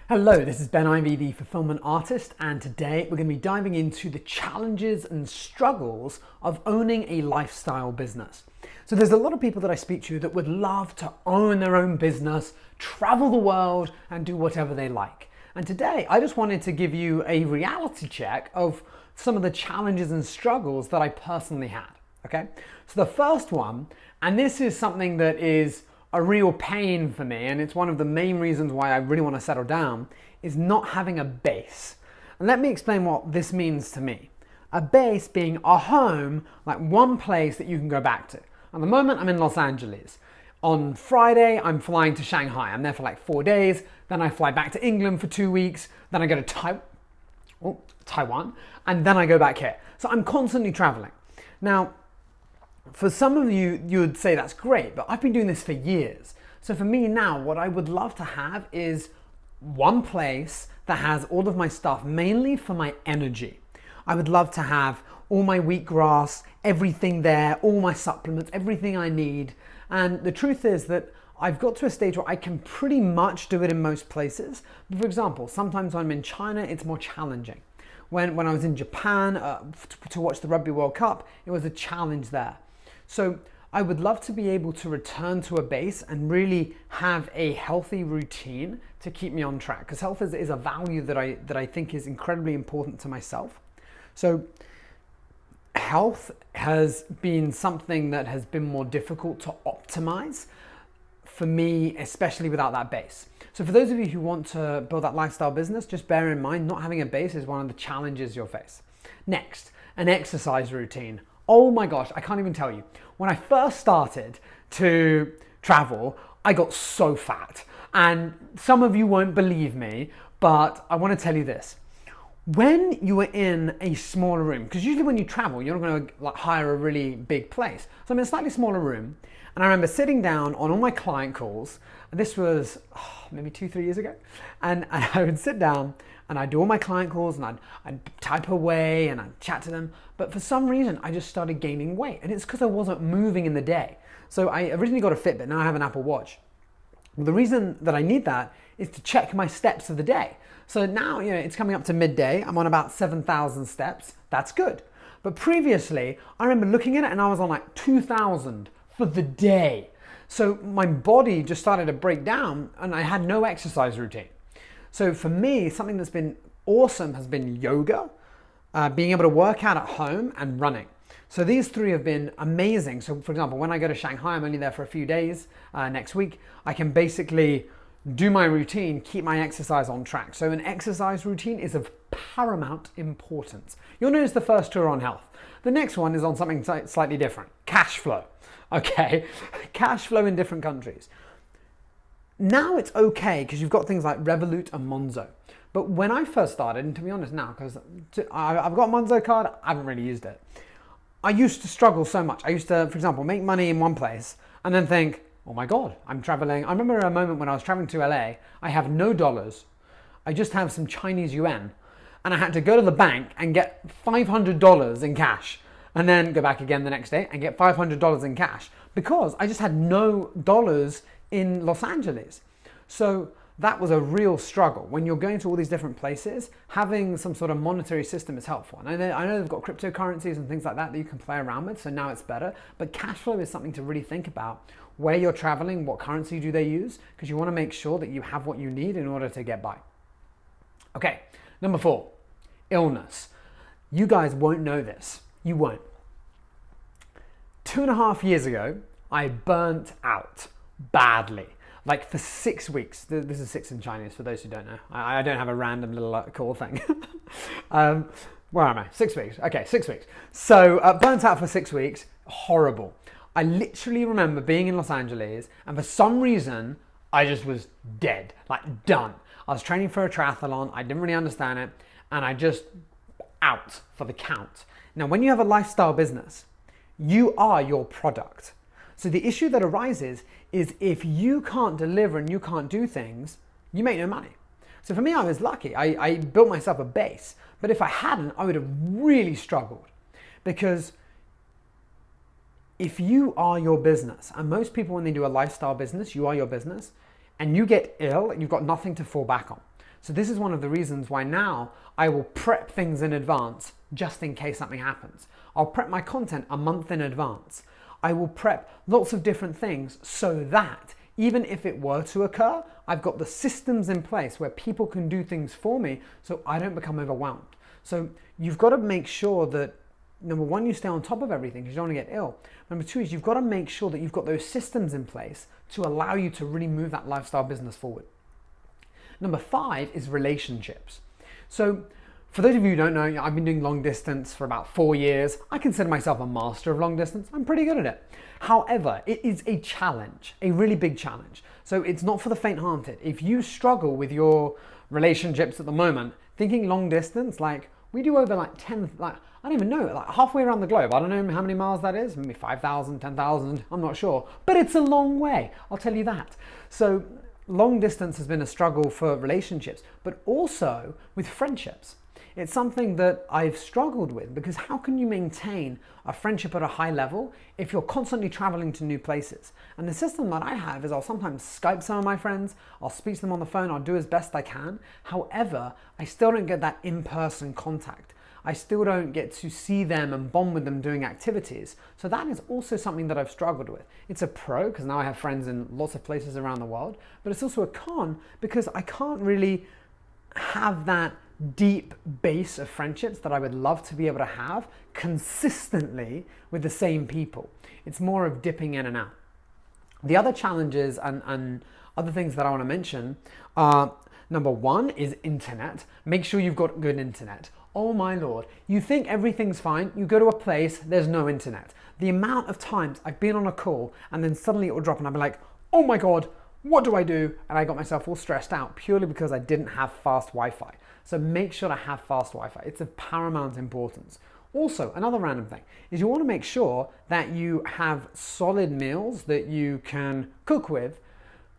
Hello, this is Ben Ivey, the fulfillment artist, and today we're going to be diving into the challenges and struggles of owning a lifestyle business. So there's a lot of people that I speak to that would love to own their own business, travel the world, and do whatever they like. And today I just wanted to give you a reality check of some of the challenges and struggles that I personally had. Okay, so the first one, and this is something that is a real pain for me, and it's one of the main reasons why I really want to settle down, is not having a base. And let me explain what this means to me. A base being a home, like one place that you can go back to. At the moment, I'm in Los Angeles. On Friday, I'm flying to Shanghai. I'm there for like 4 days. Then I fly back to England for 2 weeks. Then I go to Taiwan, and then I go back here. So I'm constantly traveling. Now, for some of you, you would say that's great, but I've been doing this for years. So for me now, what I would love to have is one place that has all of my stuff, mainly for my energy. I would love to have all my wheatgrass, everything there, all my supplements, everything I need. And the truth is that I've got to a stage where I can pretty much do it in most places. But for example, sometimes when I'm in China, it's more challenging. When I was in Japan to watch the Rugby World Cup, it was a challenge there. So I would love to be able to return to a base and really have a healthy routine to keep me on track, because health is a value that I think is incredibly important to myself. So health has been something that has been more difficult to optimize for me, especially without that base. So for those of you who want to build that lifestyle business, just bear in mind not having a base is one of the challenges you'll face. Next, an exercise routine. Oh my gosh, I can't even tell you. When I first started to travel, I got so fat. And some of you won't believe me, but I want to tell you this. When you are in a smaller room, because usually when you travel, you're not going to hire a really big place. So I'm in a slightly smaller room, and I remember sitting down on all my client calls, and this was maybe 2-3 years ago, and I would sit down and I'd do all my client calls and I'd type away and I'd chat to them. But for some reason, I just started gaining weight, and it's because I wasn't moving in the day. So I originally got a Fitbit, now I have an Apple Watch. The reason that I need that is to check my steps of the day. So now, it's coming up to midday. I'm on about 7,000 steps. That's good. But previously, I remember looking at it and I was on like 2,000 for the day. So my body just started to break down and I had no exercise routine. So for me, something that's been awesome has been yoga, being able to work out at home, and running. So these three have been amazing. So for example, when I go to Shanghai, I'm only there for a few days next week. I can basically do my routine, keep my exercise on track. So an exercise routine is of paramount importance. You'll notice the first two are on health. The next one is on something slightly different, cash flow. Okay, cash flow in different countries. Now it's okay because you've got things like Revolut and Monzo. But when I first started, and to be honest now, because I've got a Monzo card, I haven't really used it. I used to struggle so much. I used to, for example, make money in one place and then think, oh my God, I'm traveling. I remember a moment when I was traveling to LA, I have no dollars. I just have some Chinese yuan. And I had to go to the bank and get $500 in cash. And then go back again the next day and get $500 in cash because I just had no dollars in Los Angeles. So that was a real struggle. When you're going to all these different places, having some sort of monetary system is helpful. And I know they've got cryptocurrencies and things like that you can play around with, so now it's better. But cash flow is something to really think about. Where you're traveling, what currency do they use? Because you want to make sure that you have what you need in order to get by. Okay, number 4, illness. You guys won't know this. You won't. 2.5 years ago, I burnt out badly. Like for 6 weeks. This is 6 in Chinese for those who don't know. I don't have a random little cool thing. Where am I? 6 weeks. Okay, 6 weeks. So burnt out for 6 weeks. Horrible. I literally remember being in Los Angeles and for some reason, I just was dead. Like done. I was training for a triathlon. I didn't really understand it. And I just out for the count. Now, when you have a lifestyle business, you are your product. So the issue that arises is if you can't deliver and you can't do things, you make no money. So for me, I was lucky. I built myself a base. But if I hadn't, I would have really struggled. Because if you are your business, and most people when they do a lifestyle business, you are your business, and you get ill, you've got nothing to fall back on. So this is one of the reasons why now I will prep things in advance just in case something happens. I'll prep my content a month in advance. I will prep lots of different things so that even if it were to occur, I've got the systems in place where people can do things for me so I don't become overwhelmed. So you've got to make sure that, number one, you stay on top of everything because you don't want to get ill. Number two is you've got to make sure that you've got those systems in place to allow you to really move that lifestyle business forward. Number 5 is relationships. So for those of you who don't know, I've been doing long distance for about 4 years. I consider myself a master of long distance. I'm pretty good at it. However, it is a challenge, a really big challenge. So it's not for the faint-hearted. If you struggle with your relationships at the moment, thinking long distance, like we do over like 10, like I don't even know, like halfway around the globe. I don't know how many miles that is, maybe 5,000, 10,000, I'm not sure. But it's a long way, I'll tell you that. So long distance has been a struggle for relationships, but also with friendships. It's something that I've struggled with because how can you maintain a friendship at a high level if you're constantly traveling to new places? And the system that I have is I'll sometimes Skype some of my friends, I'll speak to them on the phone, I'll do as best I can. However, I still don't get that in-person contact. I still don't get to see them and bond with them doing activities. So that is also something that I've struggled with. It's a pro because now I have friends in lots of places around the world, but it's also a con because I can't really have that deep base of friendships that I would love to be able to have consistently with the same people. It's more of dipping in and out. The other challenges and other things that I want to mention are, number 1 is internet. Make sure you've got good internet. Oh my Lord, you think everything's fine, you go to a place, there's no internet. The amount of times I've been on a call and then suddenly it will drop and I'll be like, oh my God, what do I do? And I got myself all stressed out purely because I didn't have fast Wi-Fi. So make sure to have fast Wi-Fi. It's of paramount importance. Also, another random thing is you want to make sure that you have solid meals that you can cook with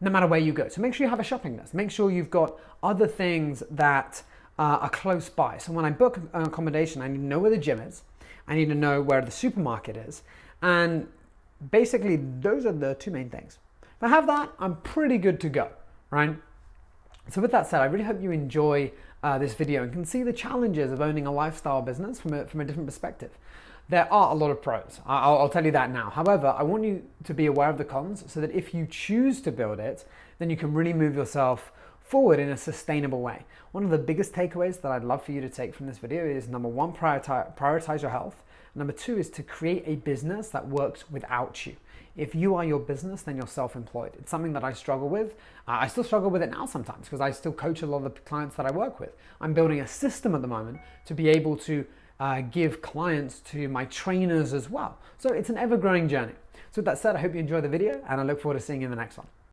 no matter where you go. So make sure you have a shopping list. Make sure you've got other things that are close by. So when I book an accommodation, I need to know where the gym is. I need to know where the supermarket is. And basically, those are the 2 main things. If I have that, I'm pretty good to go, right? So with that said, I really hope you enjoy this video and can see the challenges of owning a lifestyle business from a different perspective. There are a lot of pros, I'll tell you that now. However, I want you to be aware of the cons so that if you choose to build it, then you can really move yourself forward in a sustainable way. One of the biggest takeaways that I'd love for you to take from this video is number 1, prioritize your health. Number 2 is to create a business that works without you. If you are your business, then you're self-employed. It's something that I struggle with. I still struggle with it now sometimes because I still coach a lot of the clients that I work with. I'm building a system at the moment to be able to give clients to my trainers as well. So it's an ever-growing journey. So with that said, I hope you enjoy the video and I look forward to seeing you in the next one.